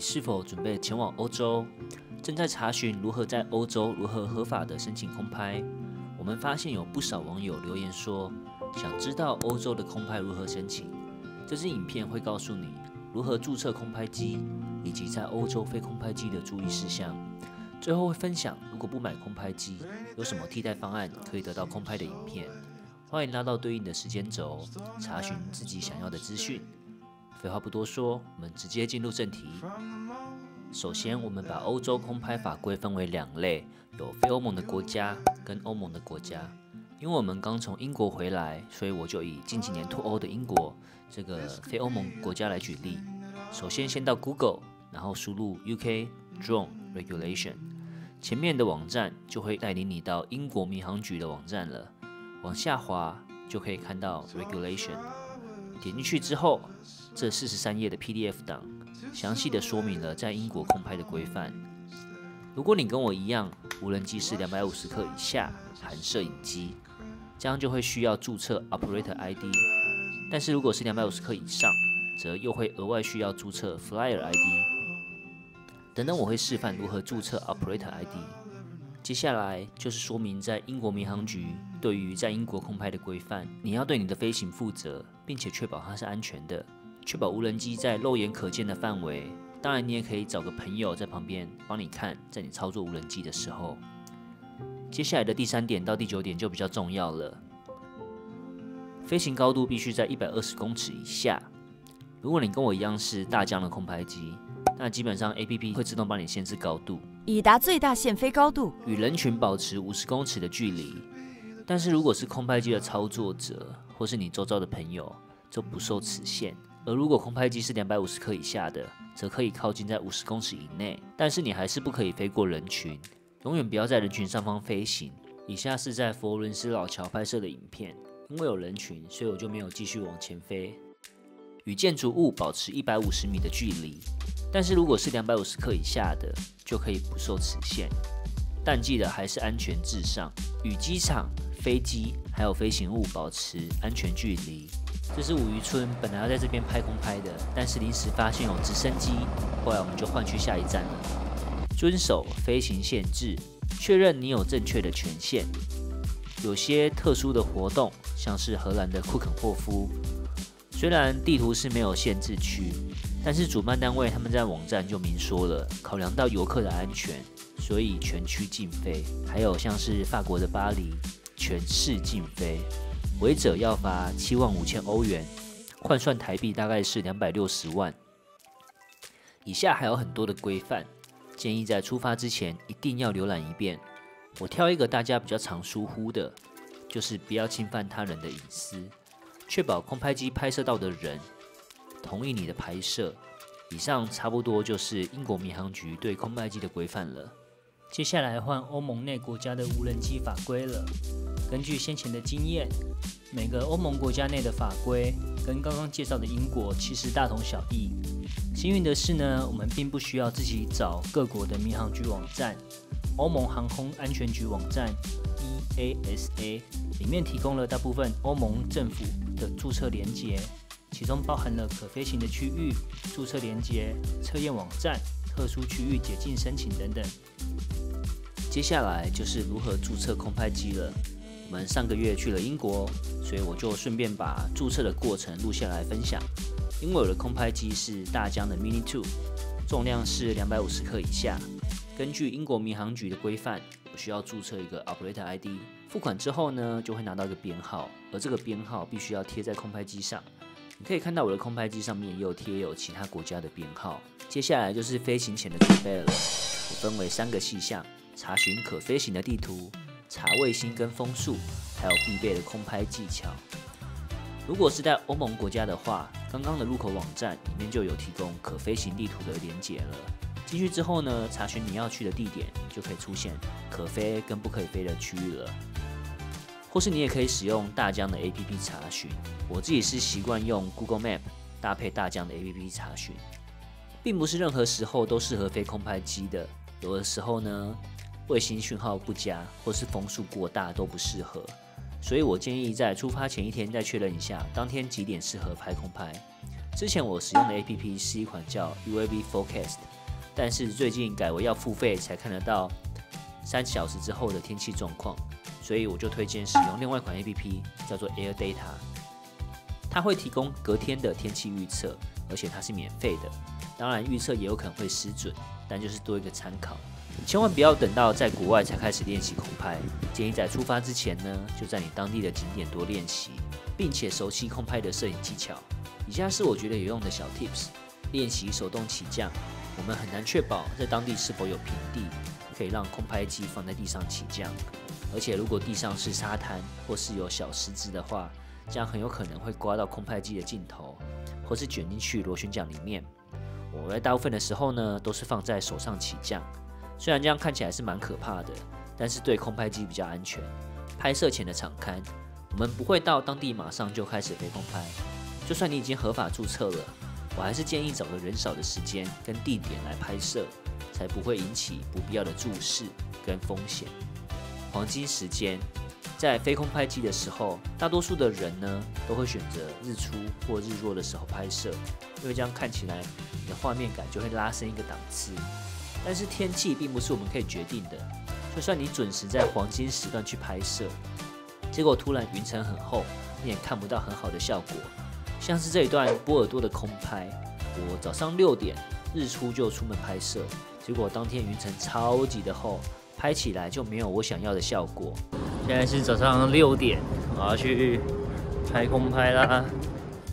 你是否准备前往欧洲？正在查询如何在欧洲合法的申请空拍。我们发现有不少网友留言说，想知道欧洲的空拍如何申请。这支影片会告诉你如何注册空拍机，以及在欧洲飞空拍机的注意事项。最后会分享，如果不买空拍机，有什么替代方案可以得到空拍的影片。欢迎拉到对应的时间轴，查询自己想要的资讯。废话不多说，我们直接进入正题。首先，我们把欧洲空拍法规分为两类，有非欧盟的国家跟欧盟的国家。因为我们刚从英国回来，所以我就以近几年脱欧的英国这个非欧盟国家来举例。首先到 Google， 然后输入 UK Drone Regulation， 前面的网站就会带领你到英国民航局的网站了。往下滑就可以看到 Regulation， 点进去之后，这43页的 PDF 档详细的说明了在英国空拍的规范。如果你跟我一样，无人机是250克以下，含摄影机，这样就会需要注册 Operator ID。但是如果是250克以上，则又会额外需要注册 Flyer ID。等等，我会示范如何注册 Operator ID。接下来就是说明在英国民航局对于在英国空拍的规范，你要对你的飞行负责，并且确保它是安全的，确保无人机在肉眼可见的范围。当然，你也可以找个朋友在旁边帮你看，在你操作无人机的时候。接下来的第3点到第9点就比较重要了，飞行高度必须在120公尺以下。如果你跟我一样是大疆的空拍机，那基本上 APP 会自动帮你限制高度，以达最大限飞高度，与人群保持50公尺的距离。但是如果是空拍机的操作者，或是你周遭的朋友，就不受此限。而如果空拍机是250克以下的，则可以靠近在50公尺以内，但是你还是不可以飞过人群，永远不要在人群上方飞行。以下是在佛罗伦斯老桥拍摄的影片，因为有人群，所以我就没有继续往前飞。与建筑物保持150米的距离，但是如果是250克以下的，就可以不受此限。但记得还是安全至上，与机场、飞机还有飞行物保持安全距离。这是五渔村本来要在这边拍空拍的，但是临时发现有直升机，后来我们就换去下一站了。遵守飞行限制，确认你有正确的权限。有些特殊的活动，像是荷兰的库肯霍夫，虽然地图是没有限制区，但是主办单位他们在网站就明说了，考量到游客的安全，所以全区禁飞。还有像是法国的巴黎，全市禁飞。违者要罚75000欧元，换算台币大概是260万。以下还有很多的规范，建议在出发之前一定要浏览一遍。我挑一个大家比较常疏忽的，就是不要侵犯他人的隐私，确保空拍机拍摄到的人同意你的拍摄。以上差不多就是英国民航局对空拍机的规范了。接下来换欧盟内国家的无人机法规了。根据先前的经验，每个欧盟国家内的法规跟刚刚介绍的英国其实大同小异。幸运的是呢，我们并不需要自己找各国的民航局网站。欧盟航空安全局网站 EASA 里面提供了大部分欧盟政府的注册连结，其中包含了可飞行的区域、注册连结、测验网站、特殊区域解禁申请等等。接下来就是如何注册空拍机了。我们上个月去了英国，所以我就顺便把注册的过程录下来分享。因为我的空拍机是大疆的 Mini 2， 重量是250克以下。根据英国民航局的规范，我需要注册一个 Operator ID。付款之后呢，就会拿到一个编号，而这个编号必须要贴在空拍机上。你可以看到我的空拍机上面也有贴有其他国家的编号。接下来就是飞行前的准备了，我分为3个细项：查询可飞行的地图、查卫星跟风速，还有必备的空拍技巧。如果是在欧盟国家的话，刚刚的入口网站里面就有提供可飞行地图的连结了。进去之后呢，查询你要去的地点，就可以出现可飞跟不可以飞的区域了。或是你也可以使用大疆的 APP 查询，我自己是习惯用 Google Map 搭配大疆的 APP 查询。并不是任何时候都适合飞空拍机的，有的时候呢，卫星讯号不佳或是风速过大都不适合。所以我建议在出发前1天再确认一下当天几点适合拍空拍。之前我使用的 APP 是一款叫 UAV Forecast， 但是最近改为要付费才看得到3小时之后的天气状况，所以我就推荐使用另外一款 APP 叫做 Air Data， 它会提供隔天的天气预测，而且它是免费的。当然预测也有可能会失准，但就是多一个参考。千万不要等到在国外才开始练习空拍，建议在出发之前呢，就在你当地的景点多练习，并且熟悉空拍的摄影技巧。以下是我觉得有用的小 tips。练习手动起降，我们很难确保在当地是否有平地，可以让空拍机放在地上起降。而且如果地上是沙滩或是有小石子的话，这样很有可能会刮到空拍机的镜头，或是卷进去螺旋桨里面。我在大部分的时候呢，都是放在手上起降。虽然这样看起来是蛮可怕的，但是对空拍机比较安全。拍摄前的场勘，我们不会到当地马上就开始飞空拍。就算你已经合法注册了，我还是建议找个人少的时间跟地点来拍摄，才不会引起不必要的注视跟风险。黄金时间，在飞空拍机的时候，大多数的人呢都会选择日出或日落的时候拍摄，因为这样看起来你的画面感就会拉升一个档次。但是天气并不是我们可以决定的，就算你准时在黄金时段去拍摄，结果突然云层很厚，你也看不到很好的效果。像是这一段波尔多的空拍，我早上6点日出就出门拍摄，结果当天云层超级的厚，拍起来就没有我想要的效果。现在是早上6点，我要去拍空拍啦。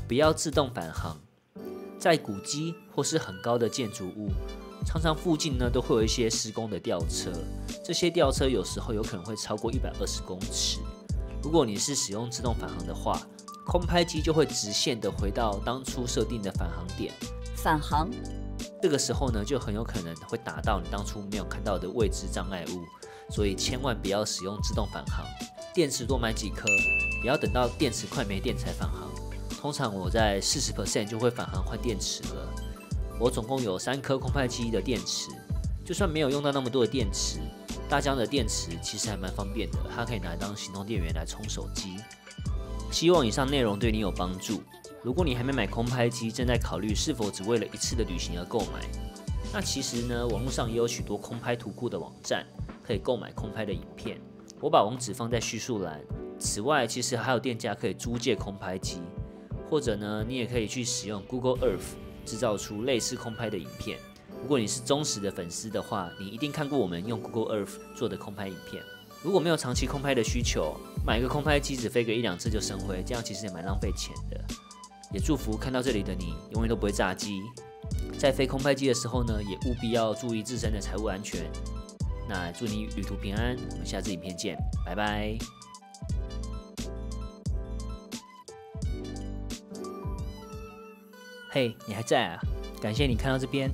不要自动返航，在古迹或是很高的建筑物，常常附近呢都会有一些施工的吊车，这些吊车有时候有可能会超过120公尺。如果你是使用自动返航的话，空拍机就会直线的回到当初设定的返航点。返航，这个时候呢，就很有可能会打到你当初没有看到的未知障碍物，所以千万不要使用自动返航。电池多买几颗，不要等到电池快没电才返航。通常我在40% 就会返航换电池了。我总共有3颗空拍机的电池，就算没有用到那么多的电池，大疆的电池其实还蛮方便的，它可以拿来当行动电源来充手机。希望以上内容对你有帮助。如果你还没买空拍机，正在考虑是否只为了一次的旅行而购买，那其实呢，网络上也有许多空拍图库的网站可以购买空拍的影片，我把网址放在叙述栏。此外，其实还有店家可以租借空拍机，或者呢，你也可以去使用 Google Earth 制造出类似空拍的影片。如果你是忠实的粉丝的话，你一定看过我们用 Google Earth 做的空拍影片。如果没有长期空拍的需求，买一个空拍机只飞个1-2次就升灰，这样其实也蛮浪费钱的。也祝福看到这里的你永远都不会炸机。在飞空拍机的时候呢，也务必要注意自身的财务安全。那祝你旅途平安，我们下次影片见，拜拜。嘿，你还在啊？感谢你看到这边。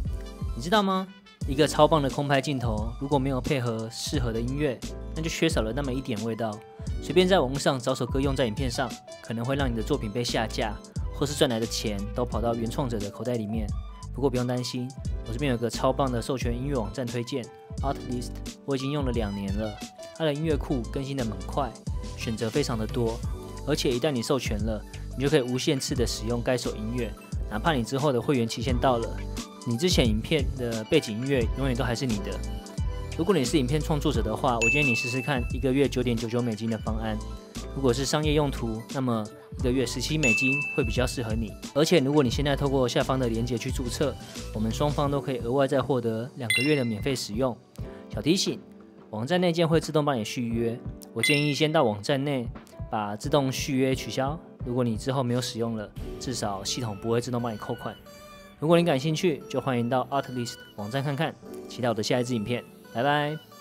你知道吗？一个超棒的空拍镜头，如果没有配合适合的音乐，那就缺少了那么一点味道。随便在网络上找首歌用在影片上，可能会让你的作品被下架，或是赚来的钱都跑到原创者的口袋里面。不过不用担心，我这边有个超棒的授权音乐网站推荐 Artlist， 我已经用了2年了。它的音乐库更新的很快，选择非常的多，而且一旦你授权了，你就可以无限次的使用该首音乐，哪怕你之后的会员期限到了，你之前影片的背景音乐永远都还是你的。如果你是影片创作者的话，我建议你试试看1个月$9.99的方案。如果是商业用途，那么1个月$17会比较适合你。而且如果你现在透过下方的连结去注册，我们双方都可以额外再获得2个月的免费使用。小提醒，网站内建会自动帮你续约，我建议先到网站内把自动续约取消。如果你之后没有使用了，至少系统不会自动帮你扣款。如果你感兴趣，就欢迎到 Artlist 网站看看。期待我的下一支影片，拜拜。